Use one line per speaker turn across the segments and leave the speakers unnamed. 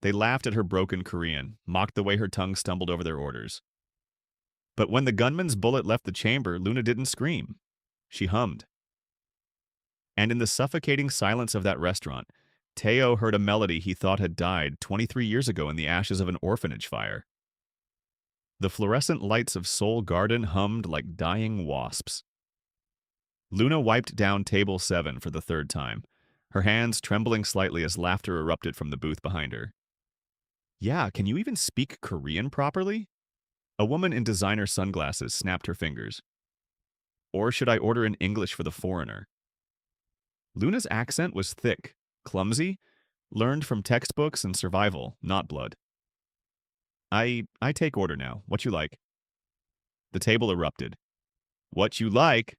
They laughed at her broken Korean, mocked the way her tongue stumbled over their orders. But when the gunman's bullet left the chamber, Luna didn't scream. She hummed. And in the suffocating silence of that restaurant, Teo heard a melody he thought had died 23 years ago in the ashes of an orphanage fire. The fluorescent lights of Seoul Garden hummed like dying wasps. Luna wiped down table 7 for the third time, her hands trembling slightly as laughter erupted from the booth behind her. Yeah, can you even speak Korean properly? A woman in designer sunglasses snapped her fingers. Or should I order in English for the foreigner? Luna's accent was thick, clumsy, learned from textbooks and survival, not blood. I take order now. What you like? The table erupted. What you like?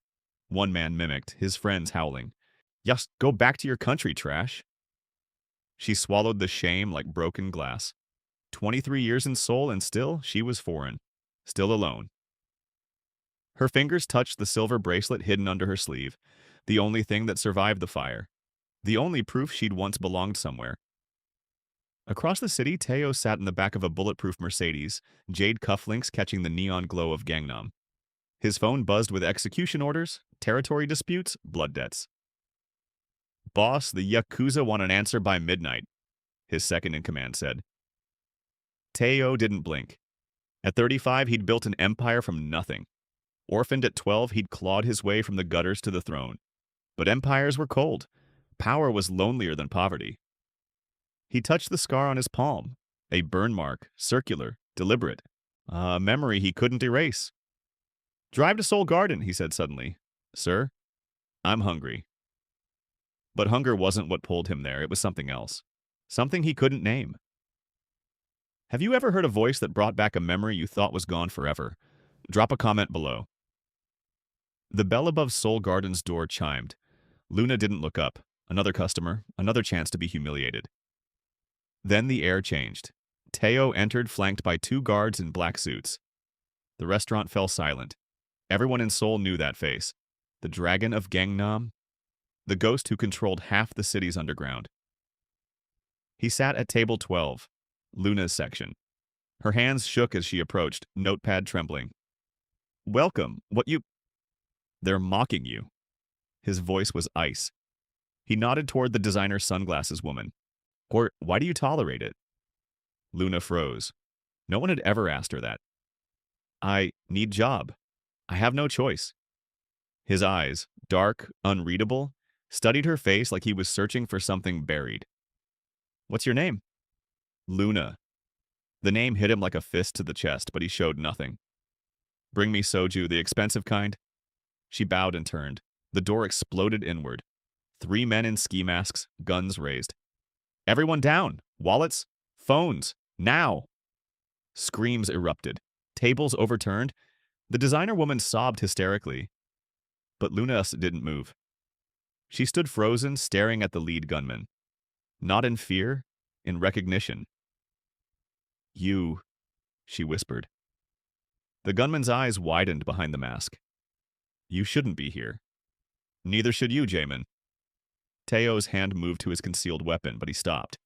One man mimicked, his friends howling. Just go back to your country, trash. She swallowed the shame like broken glass. 23 years in Seoul and still she was foreign. Still alone. Her fingers touched the silver bracelet hidden under her sleeve, the only thing that survived the fire. The only proof she'd once belonged somewhere. Across the city, Teo sat in the back of a bulletproof Mercedes, jade cufflinks catching the neon glow of Gangnam. His phone buzzed with execution orders, territory disputes, blood debts. Boss, the Yakuza want an answer by midnight, his second-in-command said. Teo didn't blink. At 35, he'd built an empire from nothing. Orphaned at 12, he'd clawed his way from the gutters to the throne. But empires were cold. Power was lonelier than poverty. He touched the scar on his palm, a burn mark, circular, deliberate, a memory he couldn't erase. Drive to Seoul Garden, he said suddenly. Sir, I'm hungry. But hunger wasn't what pulled him there, it was something else. Something he couldn't name. Have you ever heard a voice that brought back a memory you thought was gone forever? Drop a comment below. The bell above Seoul Garden's door chimed. Luna didn't look up. Another customer, another chance to be humiliated. Then the air changed. Teo entered flanked by 2 guards in black suits. The restaurant fell silent. Everyone in Seoul knew that face. The dragon of Gangnam. The ghost who controlled half the city's underground. He sat at table 12, Luna's section. Her hands shook as she approached, notepad trembling. Welcome, what you... They're mocking you. His voice was ice. He nodded toward the designer sunglasses woman. Or, why do you tolerate it? Luna froze. No one had ever asked her that. I need job. I have no choice. His eyes, dark, unreadable, studied her face like he was searching for something buried. What's your name? Luna. The name hit him like a fist to the chest, but he showed nothing. Bring me soju, the expensive kind. She bowed and turned. The door exploded inward. 3 men in ski masks, guns raised. Everyone down! Wallets! Phones! Now! Screams erupted. Tables overturned. The designer woman sobbed hysterically. But Luna didn't move. She stood frozen, staring at the lead gunman. Not in fear, in recognition. You, she whispered. The gunman's eyes widened behind the mask. You shouldn't be here. Neither should you, Jamin. Teo's hand moved to his concealed weapon, but he stopped.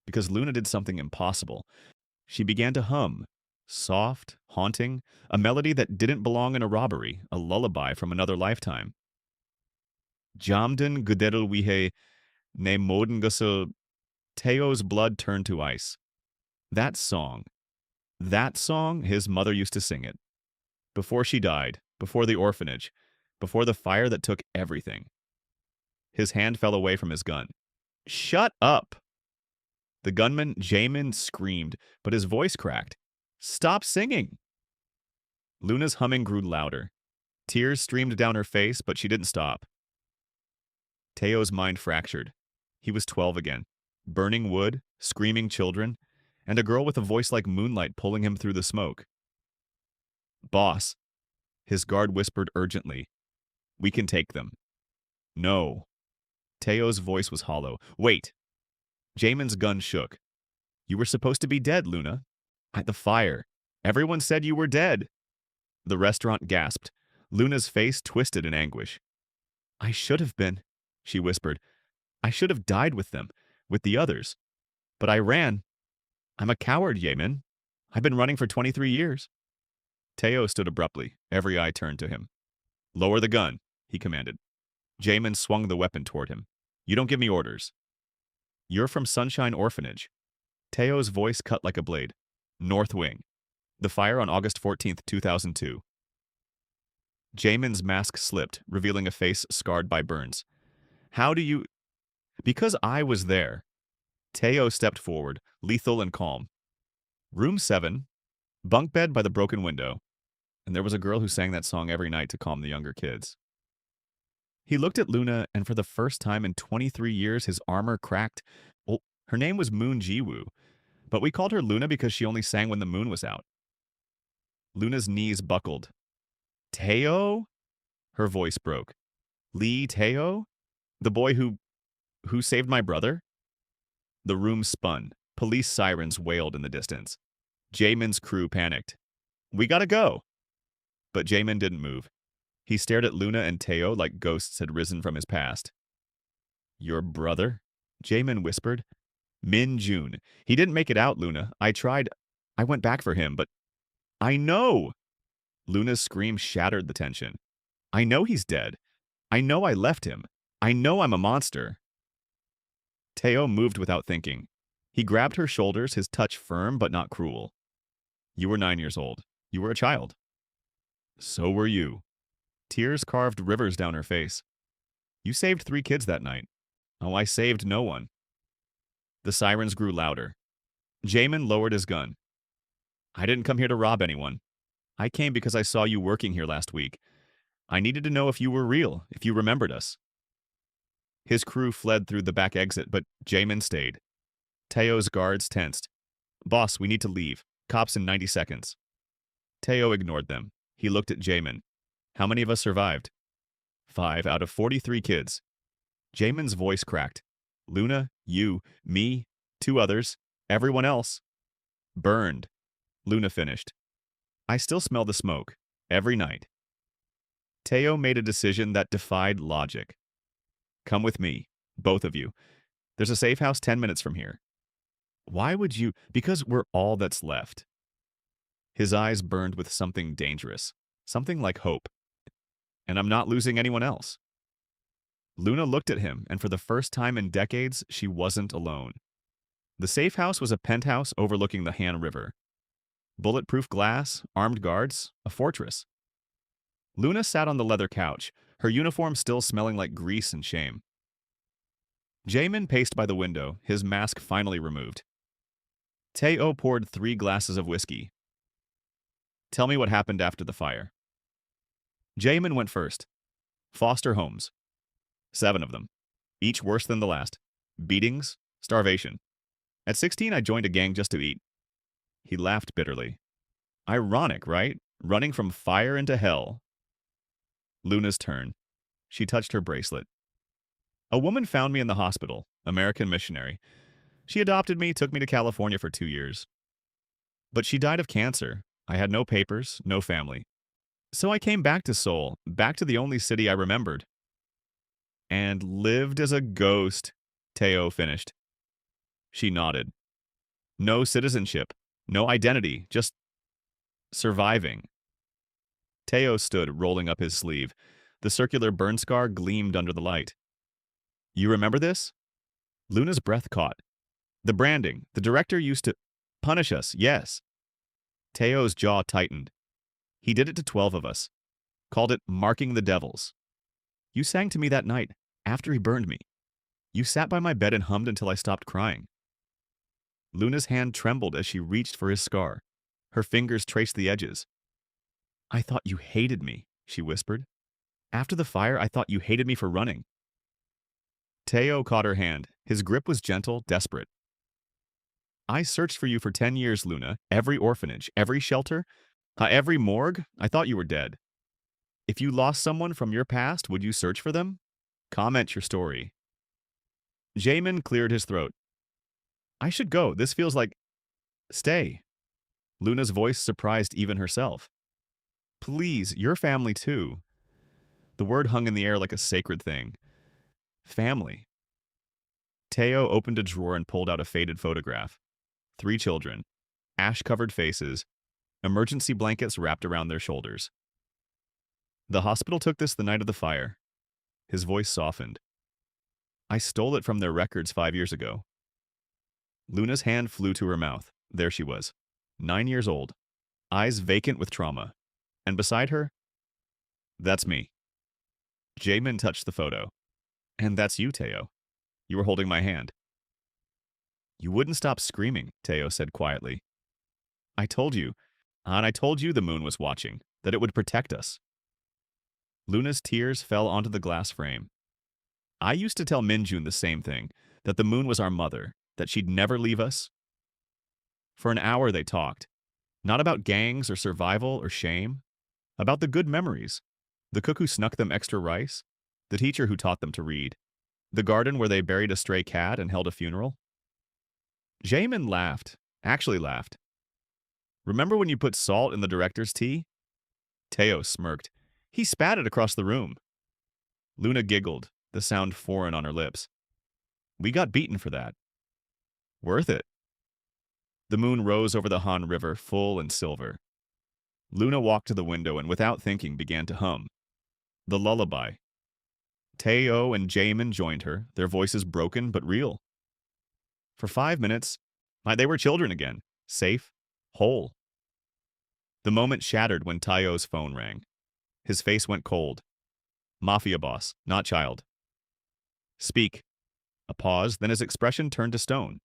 Because Luna did something impossible. She began to hum. Soft, haunting, a melody that didn't belong in a robbery, a lullaby from another lifetime. Jamden 그대를 위해 내 모든 것을. Teo's blood turned to ice. That song, his mother used to sing it. Before she died, before the orphanage, before the fire that took everything. His hand fell away from his gun. Shut up! The gunman, Jamin, screamed, but his voice cracked. Stop singing! Luna's humming grew louder. Tears streamed down her face, but she didn't stop. Teo's mind fractured. He was 12 again. Burning wood, screaming children, and a girl with a voice like moonlight pulling him through the smoke. Boss, his guard whispered urgently. We can take them. No. Teo's voice was hollow. Wait. Jamin's gun shook. You were supposed to be dead, Luna. At the fire. Everyone said you were dead. The restaurant gasped. Luna's face twisted in anguish. I should have been, she whispered. I should have died with them, with the others. But I ran. I'm a coward, Yamin. I've been running for 23 years. Teo stood abruptly, every eye turned to him. Lower the gun, he commanded. Jamin swung the weapon toward him. You don't give me orders. You're from Sunshine Orphanage. Teo's voice cut like a blade. North Wing. The fire on August 14th, 2002. Jamin's mask slipped, revealing a face scarred by burns. How do you... Because I was there. Teo stepped forward, lethal and calm. Room 7, bunk bed by the broken window. And there was a girl who sang that song every night to calm the younger kids. He looked at Luna, and for the first time in 23 years, his armor cracked. Well, her name was Moon Jiwoo, but we called her Luna because she only sang when the moon was out. Luna's knees buckled. Teo? Her voice broke. Lee Teo? The boy who saved my brother? The room spun. Police sirens wailed in the distance. Jamin's crew panicked. We gotta go. But Jamin didn't move. He stared at Luna and Teo like ghosts had risen from his past. Your brother? Jamin whispered. Min Jun. He didn't make it out, Luna. I tried. I went back for him, but... I know! Luna's scream shattered the tension. I know he's dead. I know I left him. I know I'm a monster. Teo moved without thinking. He grabbed her shoulders, his touch firm but not cruel. You were 9 years old. You were a child. So were you. Tears carved rivers down her face. You saved 3 kids that night. Oh, I saved no one. The sirens grew louder. Jamin lowered his gun. I didn't come here to rob anyone. I came because I saw you working here last week. I needed to know if you were real, if you remembered us. His crew fled through the back exit, but Jamin stayed. Teo's guards tensed. Boss, we need to leave. Cops in 90 seconds. Teo ignored them. He looked at Jamin. How many of us survived? 5 out of 43 kids. Jamin's voice cracked. Luna, you, me, 2 others, everyone else. Burned. Luna finished. I still smell the smoke. Every night. Teo made a decision that defied logic. Come with me, both of you. There's a safe house 10 minutes from here. Why would you? Because we're all that's left. His eyes burned with something dangerous, something like hope. And I'm not losing anyone else. Luna looked at him, and for the first time in decades, she wasn't alone. The safe house was a penthouse overlooking the Han River. Bulletproof glass, armed guards, a fortress. Luna sat on the leather couch, her uniform still smelling like grease and shame. Jamin paced by the window, his mask finally removed. Teo poured 3 glasses of whiskey. Tell me what happened after the fire. Jamin went first. Foster homes. 7 of them. Each worse than the last. Beatings, starvation. At 16, I joined a gang just to eat. He laughed bitterly. Ironic, right? Running from fire into hell. Luna's turn. She touched her bracelet. A woman found me in the hospital, American missionary. She adopted me, took me to California for 2 years. But she died of cancer. I had no papers, no family. So I came back to Seoul, back to the only city I remembered. And lived as a ghost, Teo finished. She nodded. No citizenship, no identity, just surviving. Teo stood, rolling up his sleeve. The circular burn scar gleamed under the light. You remember this? Luna's breath caught. The branding. The director used to punish us, yes. Teo's jaw tightened. He did it to 12 of us. Called it marking the devils. You sang to me that night, after he burned me. You sat by my bed and hummed until I stopped crying. Luna's hand trembled as she reached for his scar. Her fingers traced the edges. I thought you hated me, she whispered. After the fire, I thought you hated me for running. Teo caught her hand. His grip was gentle, desperate. I searched for you for 10 years, Luna. Every orphanage, every shelter, every morgue. I thought you were dead. If you lost someone from your past, would you search for them? Comment your story. Jamin cleared his throat. I should go. This feels like... Stay. Luna's voice surprised even herself. Please, your family too. The word hung in the air like a sacred thing. Family. Teo opened a drawer and pulled out a faded photograph. 3 children, ash-covered faces, emergency blankets wrapped around their shoulders. The hospital took this the night of the fire. His voice softened. I stole it from their records 5 years ago. Luna's hand flew to her mouth. There she was, 9 years old, eyes vacant with trauma. And beside her, that's me. Jamin touched the photo. And that's you, Teo. You were holding my hand. You wouldn't stop screaming, Teo said quietly. I told you, and I told you the moon was watching, that it would protect us. Luna's tears fell onto the glass frame. I used to tell Minjun the same thing, that the moon was our mother, that she'd never leave us. For an hour they talked, not about gangs or survival or shame, about the good memories, the cook who snuck them extra rice, the teacher who taught them to read, the garden where they buried a stray cat and held a funeral. Jamin laughed, actually laughed. Remember when you put salt in the director's tea? Teo smirked. He spat it across the room. Luna giggled, the sound foreign on her lips. We got beaten for that. Worth it. The moon rose over the Han River, full and silver. Luna walked to the window and without thinking began to hum. The lullaby. Teo and Jamin joined her, their voices broken but real. For 5 minutes, they were children again, safe, whole. The moment shattered when Tayo's phone rang. His face went cold. Mafia boss, not child. Speak. A pause, then his expression turned to stone.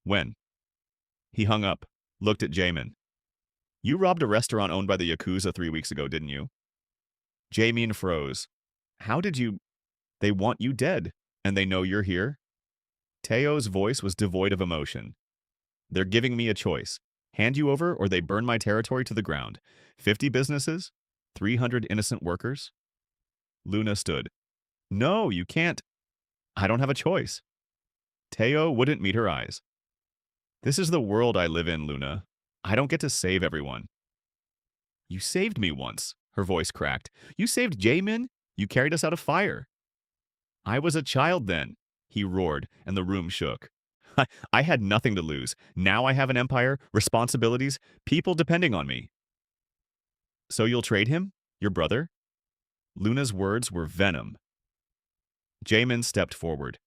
When? He hung up, looked at Jamin. You robbed a restaurant owned by the Yakuza 3 weeks ago, didn't you? Jamin froze. How did you... They want you dead, and they know you're here? Teo's voice was devoid of emotion. They're giving me a choice. Hand you over or they burn my territory to the ground. 50 businesses? 300 innocent workers? Luna stood. No, you can't. I don't have a choice. Teo wouldn't meet her eyes. This is the world I live in, Luna. I don't get to save everyone. You saved me once, her voice cracked. You saved Jamin? You carried us out of fire. I was a child then, he roared, and the room shook. I had nothing to lose. Now I have an empire, responsibilities, people depending on me. So you'll trade him? Your brother? Luna's words were venom. Jamin stepped forward.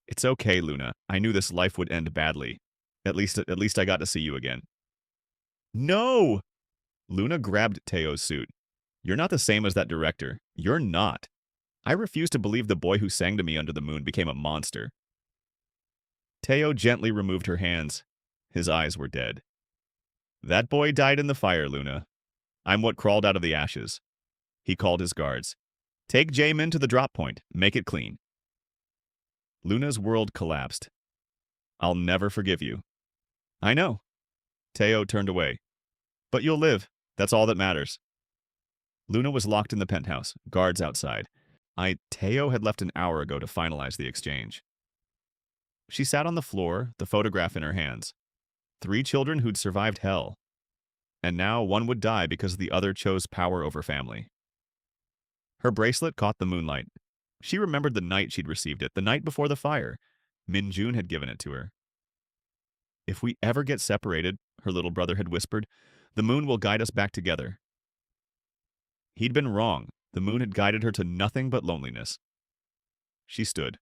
It's okay, Luna. I knew this life would end badly. At least I got to see you again. No! Luna grabbed Teo's suit. You're not the same as that director. You're not. I refuse to believe the boy who sang to me under the moon became a monster. Teo gently removed her hands. His eyes were dead. That boy died in the fire, Luna. I'm what crawled out of the ashes. He called his guards. Take Jamin to the drop point. Make it clean. Luna's world collapsed. I'll never forgive you. I know. Teo turned away. But you'll live. That's all that matters. Luna was locked in the penthouse, guards outside. Teo had left an hour ago to finalize the exchange. She sat on the floor, the photograph in her hands. 3 children who'd survived hell. And now one would die because the other chose power over family. Her bracelet caught the moonlight. She remembered the night she'd received it, the night before the fire. Minjun had given it to her. If we ever get separated, her little brother had whispered, the moon will guide us back together. He'd been wrong. The moon had guided her to nothing but loneliness. She stood,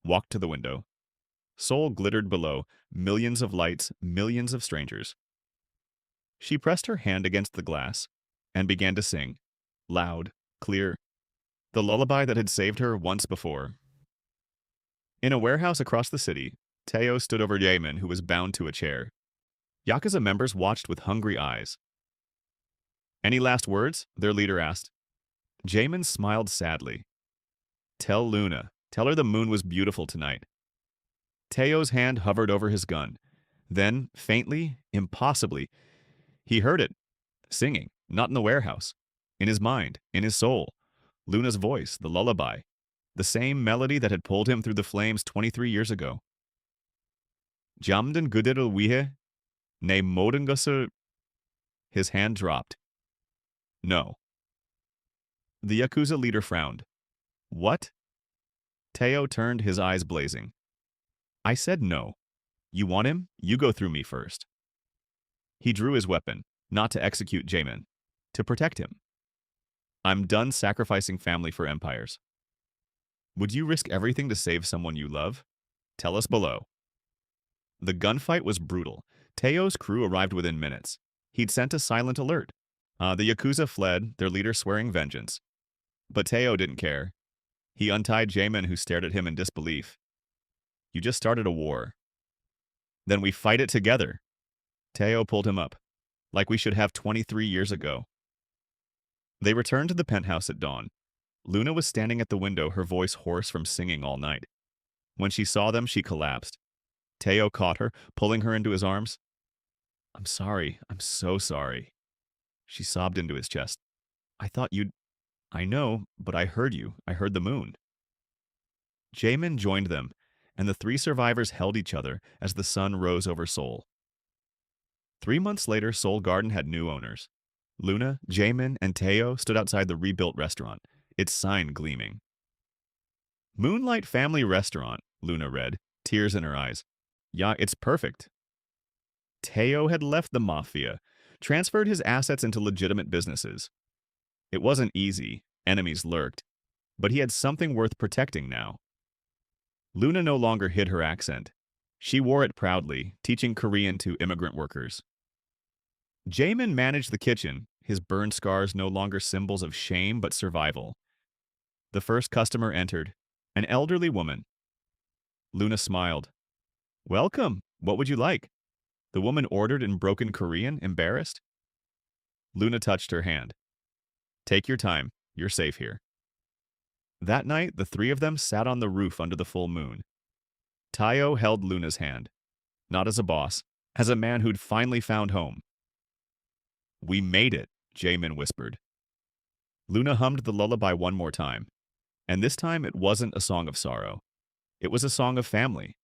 walked to the window. Seoul glittered below, millions of lights, millions of strangers. She pressed her hand against the glass and began to sing, loud, clear, the lullaby that had saved her once before. In a warehouse across the city, Teo stood over Jamin, who was bound to a chair. Yakuza members watched with hungry eyes. Any last words? Their leader asked. Jamin smiled sadly. Tell Luna. Tell her the moon was beautiful tonight. Teo's hand hovered over his gun. Then, faintly, impossibly, he heard it, singing, not in the warehouse, in his mind, in his soul. Luna's voice, the lullaby, the same melody that had pulled him through the flames 23 years ago. Jamden gudiral wihe, ne modengasur. His hand dropped. No. The Yakuza leader frowned. What? Teo turned, his eyes blazing. I said no. You want him? You go through me first. He drew his weapon, not to execute Jamin, to protect him. I'm done sacrificing family for empires. Would you risk everything to save someone you love? Tell us below. The gunfight was brutal. Teo's crew arrived within minutes. He'd sent a silent alert. The Yakuza fled, their leader swearing vengeance. But Teo didn't care. He untied Jamin, who stared at him in disbelief. You just started a war. Then we fight it together. Teo pulled him up, like we should have 23 years ago. They returned to the penthouse at dawn. Luna was standing at the window, her voice hoarse from singing all night. When she saw them, she collapsed. Teo caught her, pulling her into his arms. I'm sorry. I'm so sorry. She sobbed into his chest. I thought you'd... I know, but I heard you. I heard the moon. Jamin joined them, and the three survivors held each other as the sun rose over Seoul. 3 months later, Seoul Garden had new owners. Luna, Jamin, and Teo stood outside the rebuilt restaurant, its sign gleaming. Moonlight Family Restaurant, Luna read, tears in her eyes. Yeah, it's perfect. Teo had left the Mafia, transferred his assets into legitimate businesses. It wasn't easy, enemies lurked, but he had something worth protecting now. Luna no longer hid her accent. She wore it proudly, teaching Korean to immigrant workers. Jamin managed the kitchen, his burn scars no longer symbols of shame but survival. The first customer entered, an elderly woman. Luna smiled. Welcome. What would you like? The woman ordered in broken Korean, embarrassed. Luna touched her hand. Take your time. You're safe here. That night, the three of them sat on the roof under the full moon. Teo held Luna's hand, not as a boss, as a man who'd finally found home. We made it, Jamin whispered. Luna hummed the lullaby one more time, and this time it wasn't a song of sorrow. It was a song of family.